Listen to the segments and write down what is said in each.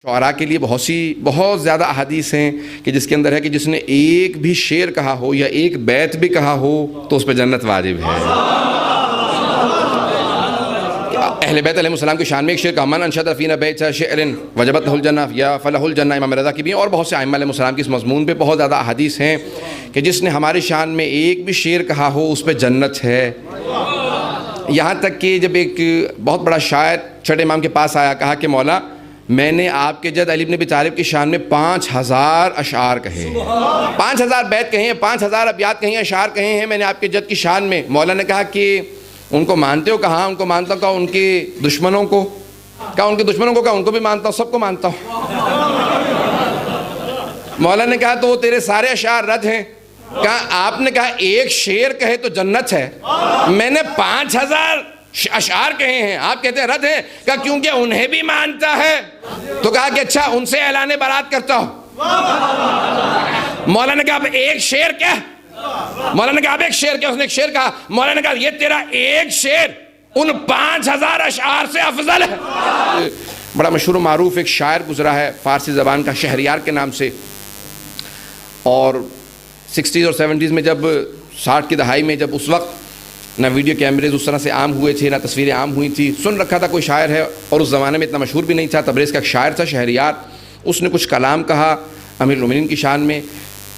شعراء کے لیے بہت زیادہ احادیث ہیں کہ جس کے اندر ہے کہ جس نے ایک بھی شعر کہا ہو یا ایک بیت بھی کہا ہو تو اس پہ جنت واجب ہے۔ اہل بیت علیہ السلام کی شان میں ایک شعر کہا، من انشد فینا بیت شعر وجبت لہ الجنہ یا فلہ الجنہ، امام رضا کی بھی، اور بہت سے ائمہ علیہ السلام کی اس مضمون پہ بہت زیادہ احادیث ہیں کہ جس نے ہماری شان میں ایک بھی شعر کہا ہو اس پہ جنت ہے۔ یہاں تک کہ جب ایک بہت بڑا شاعر چھٹے امام کے پاس آیا، کہا کہ مولا میں نے آپ کے جد علی بن ابی طالب کی شان میں 5000 اشعار کہے ہیں، 5000 بیت کہے ہیں، 5000 ابیات کہے ہیں، اشعار کہے ہیں میں نے آپ کے جد کی شان میں۔ مولا نے کہا کہ ان کو مانتے ہو؟ کہا ان کو مانتا ہوں۔ کہا ان کے دشمنوں کو؟ کہا ان کے دشمنوں کو؟ کہا ان کو بھی مانتا ہوں، سب کو مانتا ہوں۔ مولا نے کہا تو وہ تیرے سارے اشعار رد ہیں؟ کہا آپ نے کہا ایک شعر کہے تو جنت ہے، میں نے 5000 اشعار کہے ہیں، آپ کہتے ہیں رد ہیں؟ کہا کیونکہ انہیں بھی مانتا ہے۔ تو کہا کہ اچھا ان سے اعلان برات کرتا ہوں۔ مولا نے کہا اب ایک شعر کیا؟ مولا نے کہا اب ایک شعر کیا؟ اس نے ایک شعر کہا۔ مولا نے کہا یہ تیرا ایک شعر ان 5000 اشعار سے افضل ہے۔ بڑا مشہور و معروف ایک شاعر گزرا ہے فارسی زبان کا، شہریار کے نام سے، اور 60s اور 70s میں، جب 60 کی دہائی میں، جب اس وقت نہ ویڈیو کیمریز اس طرح سے عام ہوئے تھے، نہ تصویریں عام ہوئی تھی، سن رکھا تھا کوئی شاعر ہے اور اس زمانے میں اتنا مشہور بھی نہیں تھا، تبریز کا ایک شاعر تھا شہریار، اس نے کچھ کلام کہا امیر المومنین کی شان میں۔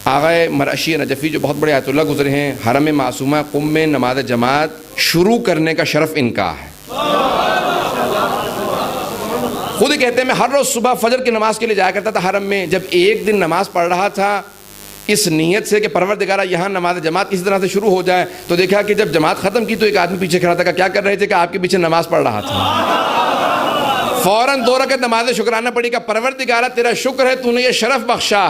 آغا مرعشی نجفی جو بہت بڑے آیت اللہ گزرے ہیں، حرم معصومہ قم میں نماز جماعت شروع کرنے کا شرف ان کا ہے۔ خود ہی کہتے ہیں میں ہر روز صبح فجر کی نماز کے لیے جایا کرتا تھا حرم میں، جب ایک دن نماز پڑھ رہا تھا اس نیت سے کہ پروردگارہ یہاں نماز جماعت کسی طرح سے شروع ہو جائے، تو دیکھا کہ جب جماعت ختم کی تو ایک آدمی پیچھے کھڑا تھا، کہ کیا کر رہے تھے؟ کہ آپ کے پیچھے نماز پڑھ رہا تھا۔ فوراً 2 رکعت نماز شکرانہ پڑھی کہ پروردگارہ تیرا شکر ہے تو نے یہ شرف بخشا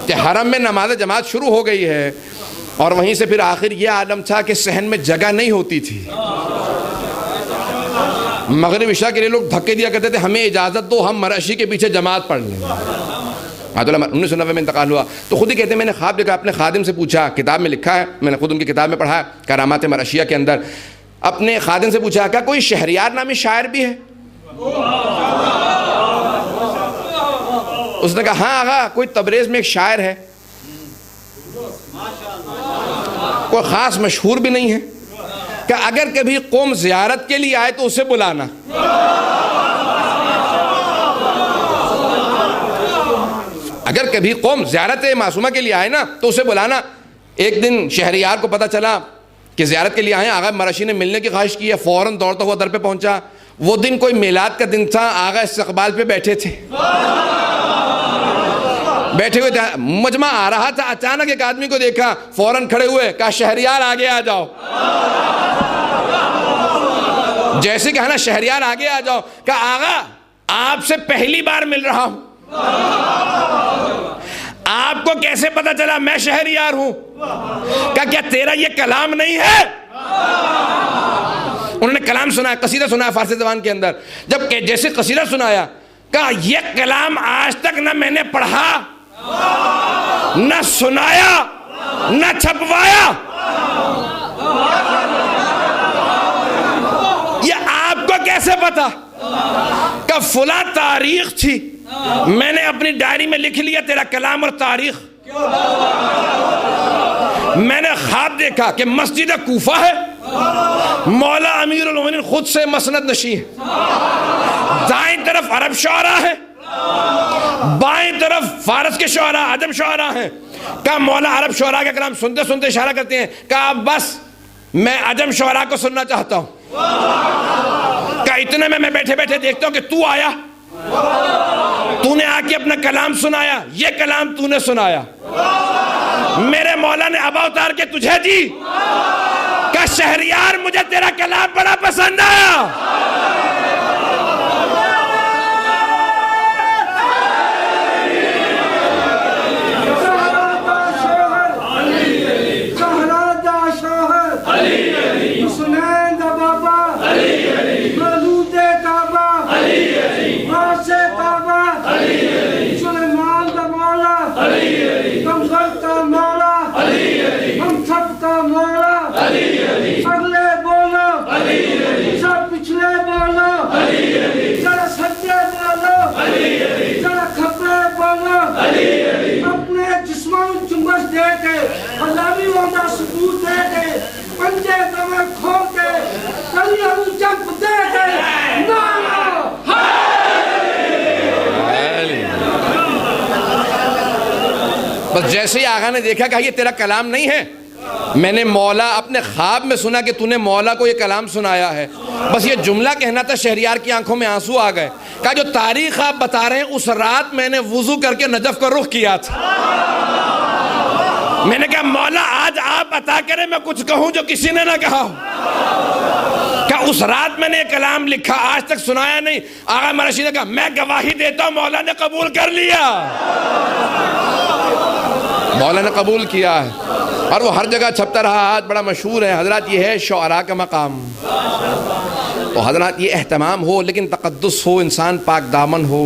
کہ حرم میں نماز جماعت شروع ہو گئی ہے۔ اور وہیں سے پھر آخر یہ عالم تھا کہ صحن میں جگہ نہیں ہوتی تھی، مغرب عشاء کے لیے لوگ دھکے دیا کرتے تھے، ہمیں اجازت دو ہم مرعشی کے پیچھے جماعت پڑھ لیں۔ 1990 میں انتقال ہوا تو خود ہی کہتے ہیں میں نے خواب دیکھا، اپنے خادم سے پوچھا، کتاب میں لکھا ہے، میں نے خود ان کی کتاب میں پڑھا ہے کرامات مرعشیہ کے اندر، اپنے خادم سے پوچھا کہ کوئی شہریار نامی شاعر بھی ہے؟ اس نے کہا ہاں آغا کوئی تبریز میں ایک شاعر ہے، کوئی خاص مشہور بھی نہیں ہے، کہ اگر کبھی قوم زیارت کے لیے آئے تو اسے بلانا۔ اگر کبھی قوم زیارت معصومہ کے لیے آئے نا تو اسے بلانا۔ ایک دن شہریار کو پتہ چلا کہ زیارت کے لیے آئے، آغا مرعشی نے ملنے کی خواہش کی ہے، فوراً دوڑتا ہوا در پہ پہنچا۔ وہ دن کوئی میلاد کا دن تھا، آغا استقبال پہ بیٹھے تھے، بیٹھے ہوئے تھے، مجمع آ رہا تھا، اچانک ایک آدمی کو دیکھا، فوراً کھڑے ہوئے، کہا شہریار آگے آ جاؤ۔ جیسے کہا نا شہریار آگے آ جاؤ، کہا آغا آپ سے پہلی بار مل رہا ہوں، آپ کو کیسے پتا چلا میں شہریار ہوں؟ کہا کیا تیرا یہ کلام نہیں ہے؟ انہوں نے کلام سنایا، قصیدہ سنایا فارسی زبان کے اندر، جب کہ جیسے قصیدہ سنایا، کہا یہ کلام آج تک نہ میں نے پڑھا، نہ سنایا، نہ چھپوایا، یہ آپ کو کیسے پتا؟ کہ فلاں تاریخ تھی، میں نے اپنی ڈائری میں لکھ لیا تیرا کلام اور تاریخ۔ میں نے خواب دیکھا کہ مسجد کوفہ ہے، مولا امیر المومنین خود سے مسند نشین ہے، دائیں طرف عرب شعراء ہے، بائیں طرف فارس کے شعراء، عجم شعراء ہیں۔ کہا مولا عرب شعراء کا کلام سنتے سنتے اشارہ کرتے ہیں، کہا بس میں عجم شعراء کو سننا چاہتا ہوں۔ کہا اتنے میں بیٹھے بیٹھے دیکھتا ہوں کہ تو آیا، تو نے آ کے اپنا کلام سنایا، یہ کلام تو نے سنایا، میرے مولا نے ابا اتار کے تجھے دی، کہ شہریار مجھے تیرا کلام بڑا پسند آیا۔ اگلے بولو سب پچھلے بولو۔ دے کے حلاویوں دا ثبوت دے کے پنجے دمے کھول کے کلیاں نوں چپ دے کے نعرہ بس جیسے ہی آقا نے دیکھا کہ یہ تیرا کلام نہیں ہے، میں نے مولا اپنے خواب میں سنا کہ تو نے مولا کو یہ کلام سنایا ہے، بس یہ جملہ کہنا تھا، شہریار کی آنکھوں میں آنسو آ گئے، کہا جو تاریخ آپ بتا رہے ہیں اس رات میں نے وضو کر کے نجف کا رخ کیا تھا۔ میں نے کہا مولا آج آپ عطا کریں میں کچھ کہوں جو کسی نے نہ کہا ہو، کہ اس رات میں نے یہ کلام لکھا، آج تک سنایا نہیں۔ آقا مرشد نے کہا میں گواہی دیتا ہوں مولا نے قبول کر لیا، مولا نے قبول کیا ہے، اور وہ ہر جگہ چھپتا رہا، آج بڑا مشہور ہے۔ حضرات یہ ہے شعراء کا مقام، تو حضرات یہ اہتمام ہو لیکن تقدس ہو، انسان پاک دامن ہو۔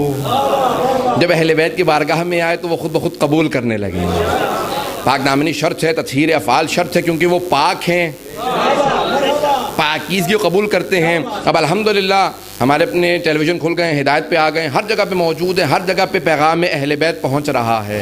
جب اہل بیت کی بارگاہ میں آئے تو وہ خود بخود قبول کرنے لگے۔ پاک دامنی شرط ہے، تطہیر افعال شرط ہے، کیونکہ وہ پاک ہیں، پاکیزگی کو قبول کرتے ہیں۔ اب الحمدللہ ہمارے اپنے ٹیلی ویژن کھل گئے ہیں، ہدایت پہ آ گئے ہیں، ہر جگہ پہ موجود ہیں، ہر جگہ پہ پیغام اہل بیت پہنچ رہا ہے۔